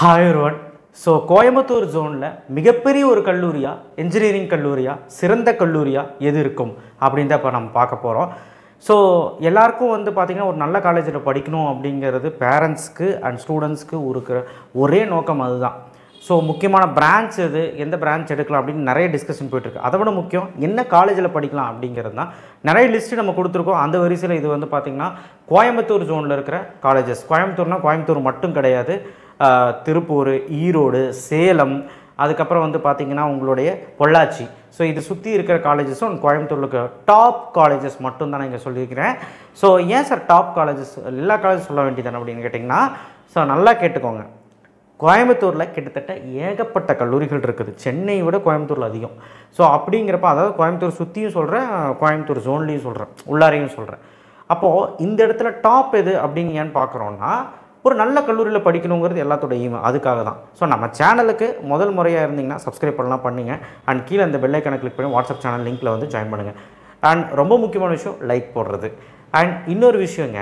Hi everyone. So Coimbatore ஜோனில் மிகப்பெரிய ஒரு கல்லூரியா, இன்ஜினியரிங் கல்லூரியா, சிறந்த கல்லூரியா எது இருக்கும் அப்படின்னு தான் இப்போ நம்ம பார்க்க போகிறோம். ஸோ எல்லாருக்கும் பார்த்திங்கன்னா ஒரு நல்ல காலேஜில் படிக்கணும் அப்படிங்கிறது பேரண்ட்ஸ்க்கு அண்ட் ஸ்டூடெண்ட்ஸ்க்கு ஒரே நோக்கம் அதுதான். ஸோ முக்கியமான பிரான்ச் எது, எந்த பிரான்ச் எடுக்கலாம் அப்படின்னு நிறைய டிஸ்கஷன் போயிட்டுருக்கு. அதை விட முக்கியம் என்ன காலேஜில் படிக்கலாம் அப்படிங்கிறது தான். நிறைய லிஸ்ட்டு நம்ம கொடுத்துருக்கோம். அந்த வரிசையில் இது பார்த்திங்கன்னா கோயம்புத்தூர் ஜோனில் இருக்கிற காலேஜஸ். கோயம்புத்தூர்னால் கோயம்புத்தூர் மட்டும் கிடையாது, திருப்பூர், ஈரோடு, சேலம், அதுக்கப்புறம் பார்த்திங்கன்னா உங்களுடைய பொள்ளாச்சி. ஸோ இது சுற்றி இருக்கிற காலேஜஸும் கோயம்புத்தூரில் இருக்கிற டாப் காலேஜஸ் மட்டும் தான் நான் இங்கே சொல்லியிருக்கிறேன். ஸோ ஏன் சார் டாப் காலேஜஸ், எல்லா காலேஜ் சொல்ல வேண்டியதானே அப்படின்னு கேட்டிங்கன்னா, ஸோ நல்லா கேட்டுக்கோங்க. கோயம்புத்தூரில் கிட்டத்தட்ட ஏகப்பட்ட கல்லூரிகள் இருக்குது. சென்னையை விட கோயம்புத்தூரில் அதிகம். ஸோ அப்படிங்கிறப்ப அதாவது கோயம்புத்தூர் சுற்றியும் சொல்கிறேன், கோயம்புத்தூர் ஜோன்லேயும் சொல்கிறேன், உள்ளாரையும் சொல்கிறேன். அப்போது இந்த இடத்துல டாப் எது அப்படின்னு ஏன்னு பார்க்குறோன்னா, ஒரு நல்ல கல்லூரியில் படிக்கணுங்கிறது எல்லாத்தோட எய்ம். அதுக்காக தான். ஸோ நம்ம சேனலுக்கு முதல் முறையாக இருந்தீங்கன்னா சப்ஸ்கிரைப் பண்ணலாம், பண்ணுங்க. அண்ட் கீழே இந்த பெல் ஐக்கானை கிளிக் பண்ணி வாட்ஸ்அப் சேனல் லிங்க்கில் ஜாயின் பண்ணுங்கள். அண்ட் ரொம்ப முக்கியமான விஷயம் லைக் போடுறது. அண்ட் இன்னொரு விஷயங்க,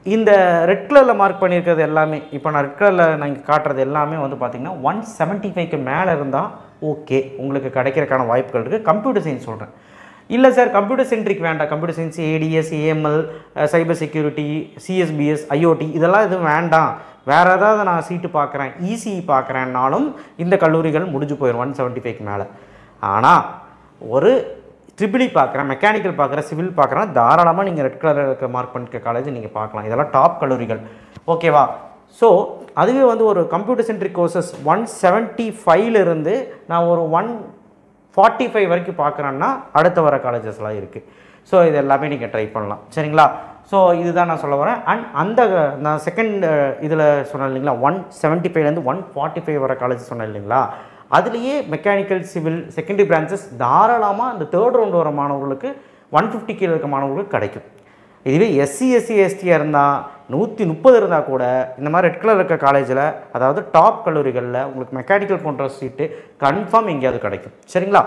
இந்த ரெட் கலரில் மார்க் பண்ணியிருக்கிறது எல்லாமே, இப்போ நான் ரெட் கலரில் நான் இங்கே காட்டுறது எல்லாமே பார்த்திங்கன்னா 175க்கு மேலே இருந்தால் ஓகே, உங்களுக்கு கிடைக்கிறதுக்கான வாய்ப்புகள் இருக்குது. கம்ப்யூட்டர் சயின்ஸ் சொல்கிறேன். இல்லை சார் கம்ப்யூட்டர் சென்ட்ரிக் வேண்டாம், computer science, ADS, AML, cyber security, CSBS, IoT இதெல்லாம் எதுவும் வேண்டாம், வேறு ஏதாவது நான் சீட்டு பார்க்குறேன், இசிஇ பார்க்குறேன்னாலும் இந்த கல்லூரிகள் முடிஞ்சு போயிடும் 175க்கு மேலே. ஆனால் ஒரு ட்ரிபிள் பார்க்குறேன், மெக்கானிக்கல் பார்க்குறேன், சிவில் பார்க்குறேன், தாராளமாக நீங்கள் ரெட் கலரில் இருக்க மார்க் பண்ணிக்க காலேஜ் நீங்கள் பார்க்கலாம். இதெல்லாம் டாப் கல்லூரிகள், ஓகேவா? ஸோ அதுவே ஒரு கம்ப்யூட்டர் சென்ட்ரிக் கோர்சஸ் 175லேருந்து நான் ஒரு 145 வரைக்கும் பார்க்குறேன்னா அடுத்த வர காலேஜஸ்லாம் இருக்குது. ஸோ இது எல்லாமே நீங்கள் ட்ரை பண்ணலாம், சரிங்களா? ஸோ இதுதான் நான் சொல்ல வரேன். அண்ட் நான் செகண்ட் இதில் சொன்னேன் இல்லைங்களா, 175லேருந்து 145 வர காலேஜ் சொன்னேன் இல்லைங்களா, அதுலேயே மெக்கானிக்கல், சிவில், செகண்டரி பிரான்ச்சஸ் தாராளமாக அந்த தேர்ட் ரவுண்டு வர மாணவர்களுக்கு 150 கீழே இருக்க மாணவர்களுக்கு கிடைக்கும். இதுவே எஸ்சி, எஸ்டியாக இருந்தால் 130 இருந்தால் கூட இந்த மாதிரி ரெட் கலர் இருக்க காலேஜில், அதாவது டாப் கல்லூரிகளில் உங்களுக்கு மெக்கானிக்கல் போன்ற சீட்டு கன்ஃபார்ம் எங்கேயாவது கிடைக்கும், சரிங்களா?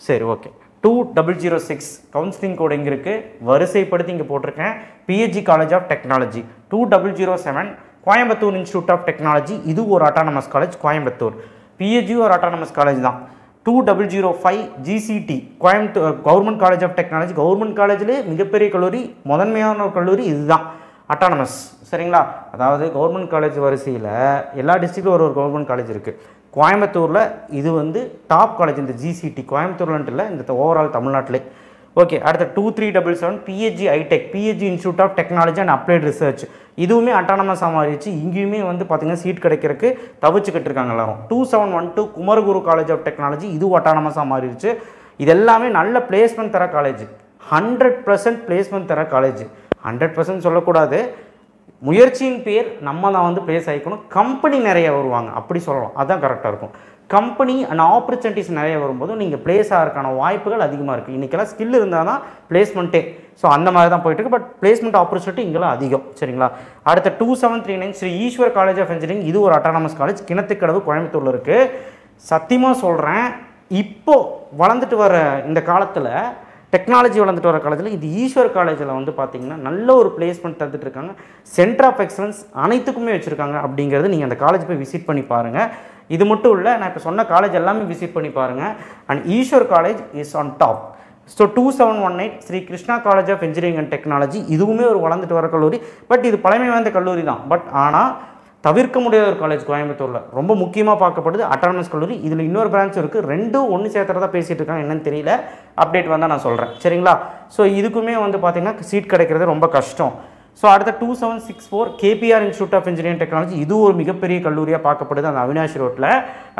சரி, ஓகே. 2006 கவுன்சிலிங் கோடு எங்கே இருக்குது, வரிசைப்படுத்தி இங்கே போட்டிருக்கேன். PSG college of technology. 2007 Coimbatore institute of technology, இது ஒரு அட்டானமஸ் காலேஜ் கோயம்புத்தூர். பிஹெச்சி ஒரு அட்டானமஸ் காலேஜ் தான். 2005 GCT Coimbatore government college of technology. Government காலேஜிலே மிகப்பெரிய கல்லூரி, முதன்மையான ஒரு கல்லூரி இதுதான், அட்டானமஸ், சரிங்களா? அதாவது கவர்மெண்ட் காலேஜ் வரிசையில் எல்லா டிஸ்ட்ரிக்டும் ஒரு கவர்மெண்ட் காலேஜ் இருக்குது. கோயம்புத்தூரில் இது டாப் காலேஜ். இந்த ஜிசிடி கோயம்புத்தூர்லன்ட்டு இல்லை, இந்த ஓவரால் தமிழ்நாட்டிலே. ஓகே. அடுத்த 2377 PSG iTech, PSG institute of technology and applied research. இதுவுமே அட்டானமஸாக மாறிடுச்சு. இங்கேயுமே பார்த்திங்கன்னா சீட் கிடைக்கிறதுக்கு தவிச்சுக்கிட்டு இருக்காங்க எல்லாரும். 2712 குமரகுரு காலேஜ் ஆஃப் டெக்னாலஜி, இதுவும் அட்டானமஸாக மாறிடுச்சு. இது எல்லாமே நல்ல பிளேஸ்மெண்ட் தர காலேஜ், 100% பிளேஸ்மெண்ட் தர காலேஜ். 100% சொல்லக்கூடாது, முயற்சியின் பேர் நம்ம தான் பிளேஸ் ஆகிக்கணும். கம்பெனி நிறைய வருவாங்க, அப்படி சொல்லலாம், அதுதான் கரெக்டாக இருக்கும். கம்பெனி அண்ட் ஆப்பர்ச்சுனிட்டிஸ் நிறைய வரும்போது நீங்கள் பிளேஸ் ஆகிறதுக்கான வாய்ப்புகள் அதிகமாக இருக்குது. இன்றைக்கெல்லாம் ஸ்கில் இருந்தால் தான் பிளேஸ்மெண்ட்டே. ஸோ அந்த மாதிரி தான் போயிட்டுருக்கு. பட் பிளேஸ்மெண்ட் ஆப்பர்ச்சுனிட்டி இங்கெல்லாம் அதிகம், சரிங்களா? அடுத்த 2739 Sri Eswar college of engineering, இது ஒரு அட்டானமஸ் காலேஜ், கிணத்துக்கடவு கோயம்புத்தூரில் இருக்குது. சத்தியமாக சொல்கிறேன், இப்போது வளர்ந்துட்டு வர இந்த காலத்தில் டெக்னாலஜி வளர்ந்துட்டு வர காலேஜில் இது ஈஸ்வர் காலேஜில் பார்த்திங்கன்னா நல்ல ஒரு பிளேஸ்மெண்ட் தந்துட்டு இருக்காங்க. சென்டர் ஆஃப் எக்ஸலன்ஸ் அனைத்துக்குமே வச்சுருக்காங்க. அப்படிங்கிறது நீங்கள் அந்த காலேஜ் போய் விசிட் பண்ணி பாருங்கள். இது மட்டும் இல்லை, நான் இப்போ சொன்ன காலேஜ் எல்லாமே விசிட் பண்ணி பாருங்கள். And Eswar college is on top. So 2718 Sri Krishna college of engineering and technology, இதுவுமே ஒரு வளர்ந்துட்டு வர கல்லூரி. பட் இது பழமை வாய்ந்த கல்லூரி தான். பட் ஆனால் தவிர்க்க முடியாத ஒரு காலேஜ் கோயம்புத்தூரில் ரொம்ப முக்கியமாக பார்க்கப்படுது, அட்டானமஸ் கல்லூரி. இதில் இன்னொரு பிரான்ச் இருக்குது, ரெண்டும் ஒன்று சேர்த்துறதா பேசிகிட்டு இருக்காங்க, என்னன்னு தெரியல. அப்டேட் வந்தால் நான் சொல்கிறேன், சரிங்களா? ஸோ இதுக்குமே பார்த்திங்கன்னா சீட் கிடைக்கிறது ரொம்ப கஷ்டம். ஸோ அடுத்த 2764 KPR institute of engineering technology, இது ஒரு மிகப்பெரிய கல்லூரியாக பார்க்கப்படுது, அந்த அவினாஷ் ரோட்டில்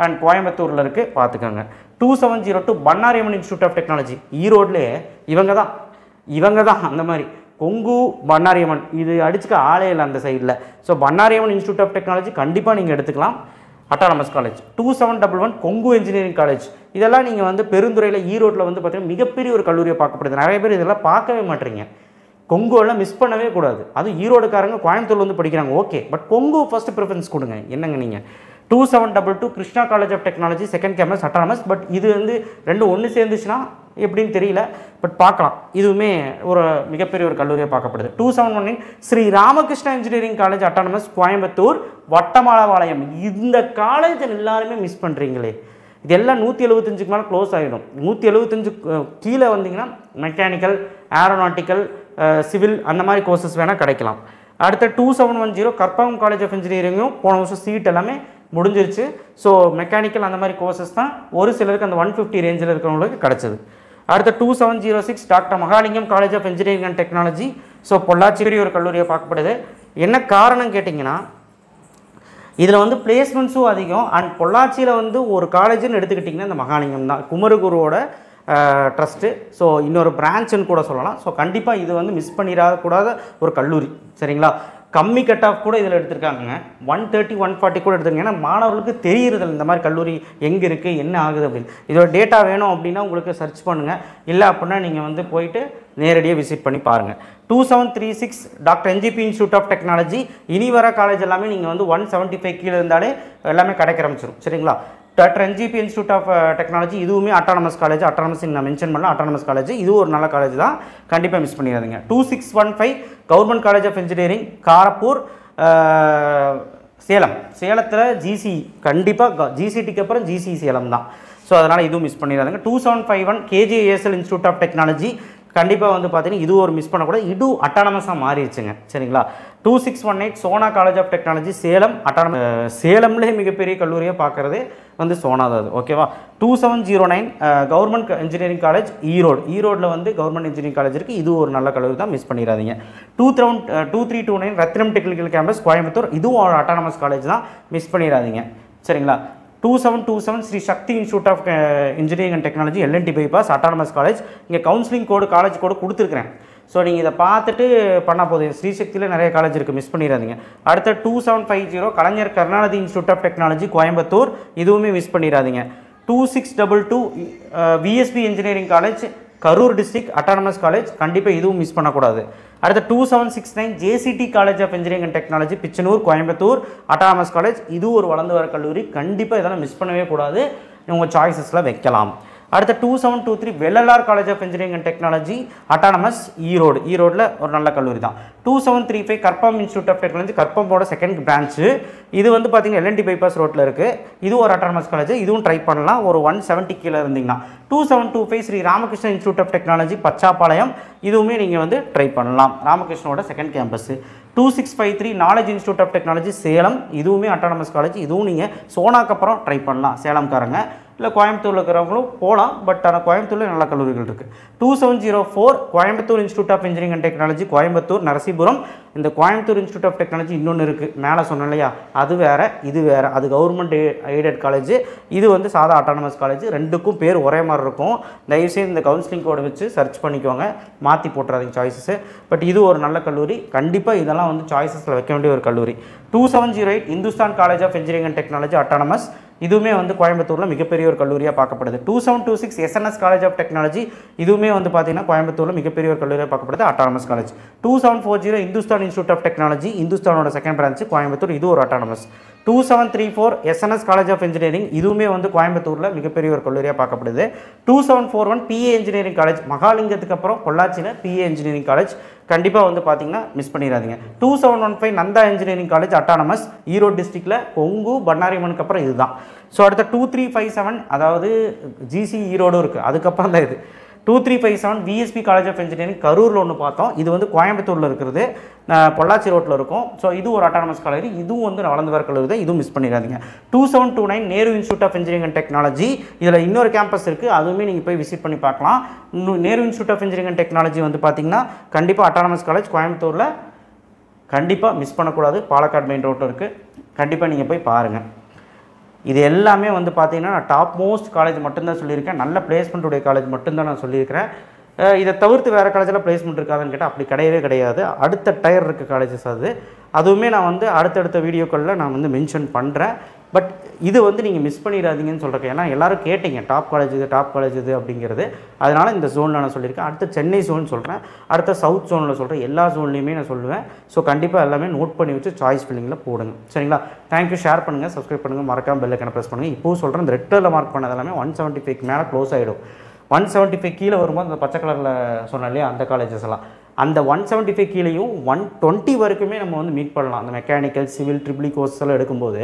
அண்ட் கோயம்புத்தூரில் இருக்குது, பார்த்துக்கோங்க. 2702 பன்னாரியம்மன் இன்ஸ்டியூட் ஆஃப் டெக்னாலஜி, ஈரோட்லேயே இவங்க தான் அந்த மாதிரி கொங்கு பன்னாரியம்மன், இது அடிச்சுக்க ஆளே இல்லை அந்த சைடில். So Bannari Amman institute of technology கண்டிப்பாக நீங்கள் எடுத்துக்கலாம், autonomous college. 2711 Kongu engineering college, இதெல்லாம் நீங்கள் பெருந்துறையில் ஈரோட்டில் பார்த்தீங்கன்னா மிகப்பெரிய ஒரு கல்லூரியை பார்க்கப்படுது. நிறைய பேர் இதெல்லாம் பார்க்கவே மாட்டீங்க. கொங்குவெல்லாம் மிஸ் பண்ணவே கூடாது. அதுவும் ஈரோடுக்காரங்க கோயம்புத்தூர்லேருந்து படிக்கிறாங்க, okay. But Kongu first preference கொடுங்க, என்னங்க நீங்கள். 2722 Krishna college of technology second campus autonomous. But இது ரெண்டும் ஒன்று சேர்ந்துச்சுன்னா எப்படின்னு தெரியல, பட் பார்க்கலாம். இதுவுமே ஒரு மிகப்பெரிய ஒரு கல்லூரியாக பார்க்கப்படுது. 2719 Sri Ramakrishna engineering college autonomous Coimbatore Vattamalaipalayam. இந்த காலேஜை எல்லாருமே மிஸ் பண்ணுறீங்களே. இது எல்லாம் 175க்கு மேலே க்ளோஸ் ஆகிடும். 175 கீழே வந்தீங்கன்னா மெக்கானிக்கல், ஏரோநாட்டிக்கல், சிவில் அந்த மாதிரி கோர்சஸ் வேணால் கிடைக்கலாம். அடுத்த 2710 கற்பகம் காலேஜ் ஆஃப் இன்ஜினியரிங்கும் போன வருஷம் சீட் எல்லாமே முடிஞ்சிருச்சு. ஸோ மெக்கானிக்கல் அந்த மாதிரி கோர்சஸ் தான் ஒரு சிலருக்கு அந்த 150 ரேஞ்சில் இருக்கிறவங்களுக்கு கிடச்சிது. அடுத்த 2706 doctor Mahalingam college of engineering and technology. So Pollachi பெரிய ஒரு கல்லூரியை பார்க்கப்படுது. என்ன காரணம் கேட்டிங்கன்னா, இதில் வந்து பிளேஸ்மெண்ட்ஸும் அதிகம். அண்ட் பொள்ளாச்சியில் வந்து ஒரு காலேஜுன்னு எடுத்துக்கிட்டிங்கன்னா இந்த மகாலிங்கம் தான், குமரகுருவோட ட்ரஸ்ட்டு. ஸோ இன்னொரு பிரான்ச்சுன்னு கூட சொல்லலாம். ஸோ கண்டிப்பாக இது வந்து மிஸ் பண்ணிடக்கூடாத ஒரு கல்லூரி. சரிங்களா? கம்மி கட் ஆஃப் கூட இதில் எடுத்திருக்காங்க. 130 140 கூட எடுத்துருங்க. ஏன்னா மாணவர்களுக்கு தெரியுறதில்ல இந்த மாதிரி கல்லூரி எங்கே இருக்குது, என்ன ஆகுது அப்படின்னு. இதோட டேட்டா வேணும் அப்படின்னா உங்களுக்கு சர்ச் பண்ணுங்கள். இல்லை அப்படின்னா நீங்கள் வந்து போயிட்டு நேரடியாக விசிட் பண்ணி பாருங்கள். 2736 doctor NGP institute of technology. இனி வர காலேஜ் எல்லாமே நீங்கள் வந்து 175 கீழே இருந்தாலே எல்லாமே கிடைக்க ஆரம்பிச்சிடும். சரிங்களா? Doctor NGP institute of technology இதுவுமே அட்டானமஸ் காலேஜ். அட்டானமஸ் நான் மென்ஷன் பண்ணல, அட்டானமஸ் காலேஜ். இது ஒரு நல்ல காலேஜ் தான், கண்டிப்பாக மிஸ் பண்ணிடாதீங்க. 2615 government college of engineering Karuppur Salem. சேலத்தில் ஜிசி, கண்டிப்பாக ஜிசிடிக்கு அப்புறம் ஜிசி சேலம் தான். ஸோ அதனால் இதுவும் மிஸ் பண்ணிடாதுங்க. 2751 கேஜிஏஎஸ்எல் இன்ஸ்டியூட் ஆஃப் டெக்னாலஜி. கண்டிப்பாக வந்து பார்த்தீங்கன்னா இது ஒரு மிஸ் பண்ணக்கூடாது. இது அட்டானமஸாக மாறிடுச்சுங்க. சரிங்களா? 2618 Sona college of technology Salem. சேலம்லேயே மிகப்பெரிய கல்லூரியாக பார்க்குறது வந்து சோனா தான். ஓகேவா? 2709 கவர்மெண்ட் இன்ஜினியரிங் காலேஜ் ஈரோடு. ஈரோடில் வந்து கவர்மெண்ட் இன்ஜினியரிங் காலேஜ் இருக்குது. இது ஒரு நல்ல கல்லூரி தான், மிஸ் பண்ணிடாதீங்க. 2329 ரத்னம் டெக்னிக்கல் கேம்பஸ் கோயம்புத்தூர். இதுவும் ஒரு அட்டானமஸ் காலேஜ் தான், மிஸ் பண்ணிடாதீங்க. சரிங்களா? 2727 Sri Sakthi institute of engineering and technology LNT bypass autonomous college. இங்கே கவுன்சிலிங் கோடு காலேஜ் கோடு கொடுத்துருக்குறேன். ஸோ நீங்கள் இதை பார்த்துட்டு பண்ணால் போதும். ஸ்ரீசக்தியில் நிறைய காலேஜ் இருக்குது, மிஸ் பண்ணிடாதீங்க. அடுத்த 2750 Kalaignar Karunanidhi institute of technology Coimbatore. இதுவுமே மிஸ் பண்ணிடாதீங்க. 2622 VSB engineering college Karur district autonomous college. கண்டிப்பாக இதுவும் மிஸ் பண்ணக்கூடாது. அடுத்த 2769 JCT college of engineering and technology Pichanur Coimbatore autonomous college. இது ஒரு வளர்ந்து வர கல்லூரி. கண்டிப்பாக இதெல்லாம் மிஸ் பண்ணவே கூடாது, உங்கள் சாய்ஸஸில் வைக்கலாம். அடுத்த 2723 Vellalar college of engineering and technology autonomous Erode. ஈரோடில் ஒரு நல்ல கல்லூரி தான். 2735 கற்பம் இன்ஸ்டியூட் ஆஃப் டெக்னாலஜி கற்பம்போட செகண்ட் பிரான்ச்சு. இது வந்து பார்த்தீங்கன்னா எல்என்டி பைபாஸ் ரோட்டில் இருக்குது. இது ஒரு அட்டானமஸ் காலேஜ். இதுவும் ட்ரை பண்ணலாம் ஒரு 170 கீழே இருந்தீங்கன்னா. 2725 Sri Ramakrishna institute of technology Pachapalayam. இதுவுமே நீங்கள் வந்து ட்ரை பண்ணலாம், ராமகிருஷ்ணோட second campus. 2653 knowledge institute of technology Salem. இதுவுமே அட்டானமஸ் காலேஜ். இதுவும் நீங்கள் சோனாக்கு அப்புறம் ட்ரை பண்ணலாம், சேலம்காரங்க. இல்லை கோயம்புத்தூரில் இருக்கிறவங்களும் போகலாம், பட் ஆனால் கோயம்புத்தூரில் நல்ல கல்லூரிகள் இருக்குது. 2704 Coimbatore institute of engineering and technology Coimbatore Narasipuram. இந்த கோயம்புத்தூர் இன்ஸ்டியூட் ஆஃப் டெக்னாலஜி இன்னொன்று இருக்குது, மேலே சொன்னேன் இல்லையா, அது வேறு இது வேறு. அது கவர்மெண்ட் எய்டட் காலேஜ், இது வந்து சாதா அட்டானமஸ் காலேஜ். ரெண்டுக்கும் பேர் ஒரே மாதிரி இருக்கும். தயவுசெய்து இந்த கவுன்சிலிங் கோடை வச்சு சர்ச் பண்ணிக்கோங்க, மாற்றி போட்டுறாதீங்க சாய்ஸஸு. பட் இது ஒரு நல்ல கல்லூரி, கண்டிப்பாக இதெல்லாம் வந்து சாய்ஸஸில் வைக்க வேண்டிய ஒரு கல்லூரி. 2708 Hindusthan college of engineering and technology autonomous. இதுவுமே வந்து கோயம்புத்தூரில் மிகப்பெரிய ஒரு கல்லூரியாக பார்க்கப்படுது. 2726 எஸ்என்எஸ் காலேஜ் ஆஃப் டெக்னாலஜி. இதுவுமே வந்து பார்த்தீங்கன்னா கோயம்புத்தூரில் மிகப்பெரிய ஒரு கல்லூரியாக பார்க்கப்படுது, autonomous college. 2740 Hindusthan institute of technology இந்துஸ்தானோட செகண்ட் பிரான்ச்சு கோயம்புத்தூர். இது ஒரு autonomous. 2734 SNS college of engineering. இதுவுமே வந்து கோயம்புத்தூரில் மிகப்பெரிய ஒரு கல்லூரியாக பார்க்கப்படுது. 2741 பிஏ இன்ஜினியரிங் காலேஜ் மகாலிங்கத்துக்கு அப்புறம் பொள்ளாச்சியில் பிஏ இன்ஜினியரிங் காலேஜ். கண்டிப்பாக வந்து பார்த்தீங்கன்னா மிஸ் பண்ணிடாதீங்க. 2715 Nandha engineering college autonomous Erode டிஸ்ட்ரிக்டில் கொங்கு பண்ணாரிமனுக்கு அப்புறம் இதுதான். ஸோ அடுத்த 2357 அதாவது ஜிசி ஈரோடும் இருக்குது, அதுக்கப்புறம் தான் இது. 2357 விஎஸ்பி காலேஜ் ஆஃப் இன்ஜினியரிங் கரூரில் ஒன்று பார்த்தோம். இது வந்து கோயம்புத்தூரில் இருக்கிறது, பொள்ளாச்சி ரோட்டில் இருக்கும். ஸோ இது ஒரு அட்டானமஸ் காலேஜ். இதுவும் வந்து வளர்ந்து வர கல்லூரி தான், இதுவும் மிஸ் பண்ணிடாதீங்க. 2729 Nehru institute of engineering and technology. இதில் இன்னொரு கேம்பஸ் இருக்குது, அதுவுமே நீங்கள் போய் விசிட் பண்ணி பார்க்கலாம். Nehru institute of engineering and technology வந்து பார்த்தீங்கன்னா கண்டிப்பாக அட்டானமஸ் காலேஜ் கோயம்புத்தூரில், கண்டிப்பாக மிஸ் பண்ணக்கூடாது. பாலக்காடு மெயின் ரோட்டில் இருக்குது, கண்டிப்பாக நீங்கள் போய் பாருங்கள். இது எல்லாமே வந்து பார்த்தீங்கன்னா நான் டாப் மோஸ்ட் காலேஜ் மட்டும்தான் சொல்லியிருக்கேன், நல்ல பிளேஸ்மெண்ட்டுடைய காலேஜ் மட்டும்தான் நான் சொல்லியிருக்கிறேன். இதை தவிர்த்து வேறு காலேஜில் பிளேஸ்மெண்ட் இருக்காதுன்னு கேட்டால் அப்படி கிடையவே கிடையாது. அடுத்த டயர் இருக்க காலேஜஸ் அதுவுமே நான் வந்து அடுத்தடுத்த வீடியோக்களில் நான் வந்து மென்ஷன் பண்ணுறேன். பட் இது வந்து நீங்கள் மிஸ் பண்ணிடாதீங்கன்னு சொல்கிறேன். ஏன்னா எல்லோரும் கேட்டிங்க டாப் காலேஜ் இது அப்படிங்கிறது, அதனால் இந்த ஜோனில் நான் சொல்லியிருக்கேன். அடுத்த சென்னை ஜோன் சொல்கிறேன், அடுத்த சவுத் ஜோனில் சொல்கிறேன், எல்லா ஜோன்லேயுமே நான் சொல்லுவேன். ஸோ கண்டிப்பாக எல்லாமே நோட் பண்ணி வச்சு சாய்ஸ் ஃபில்லிங்கில் போடுங்க. சரிங்களா? தேங்க்யூ. ஷேர் பண்ணுங்கள், சப்ஸ்கிரைப் பண்ணுங்கள், மறக்காமல் பெல் ஐக்கனை ப்ரெஸ் பண்ணுங்கள். இப்போது சொல்கிறேன், இந்த ரெட் கலரில் மார்க் பண்ணது எல்லாமே 175 மேலே க்ளோஸ் ஆகிடும். 175 கீழே வரும்போது அந்த பச்சை கலரில் சொன்னேன் இல்லையா அந்த காலேஜஸ் எல்லாம், அந்த 175 கீழேயும் 120 வரைக்குமே நம்ம வந்து மீட் பண்ணலாம். அந்த மெக்கானிக்கல் சிவில் ட்ரிபிள் கோர்ஸ் எல்லாம் எடுக்கும்போது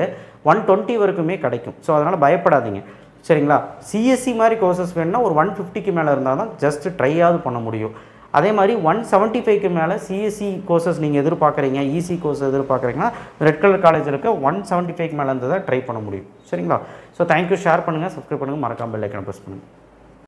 120 வரைக்குமே கிடைக்கும். ஸோ அதனால் பயப்படாதீங்க சரிங்களா. சிஎஸ்சி மாதிரி கோர்சஸ் வேணுன்னா ஒரு 150க்கு மேலே இருந்தால் தான் ஜஸ்ட் ட்ரையாவது பண்ண முடியும். அதே மாதிரி 175க்கு மேலே சிஎஸ்சி கோர்சஸ் நீங்கள் எதிர்பார்க்குறீங்க, இசி கோர்ஸ் எதிர்பார்க்குறீங்கன்னா ரெட் கலர் காலேஜ் இருக்க 175க்கு மேலே இருந்து தான் ட்ரை பண்ண முடியும் சரிங்களா. So thank you. ஷேர் பண்ணுங்கள், சப்ஸ்கிரைப் பண்ணுங்கள், மறக்காமல் பெல் ஐக்கானை ப்ரெஸ் பண்ணுங்கள்.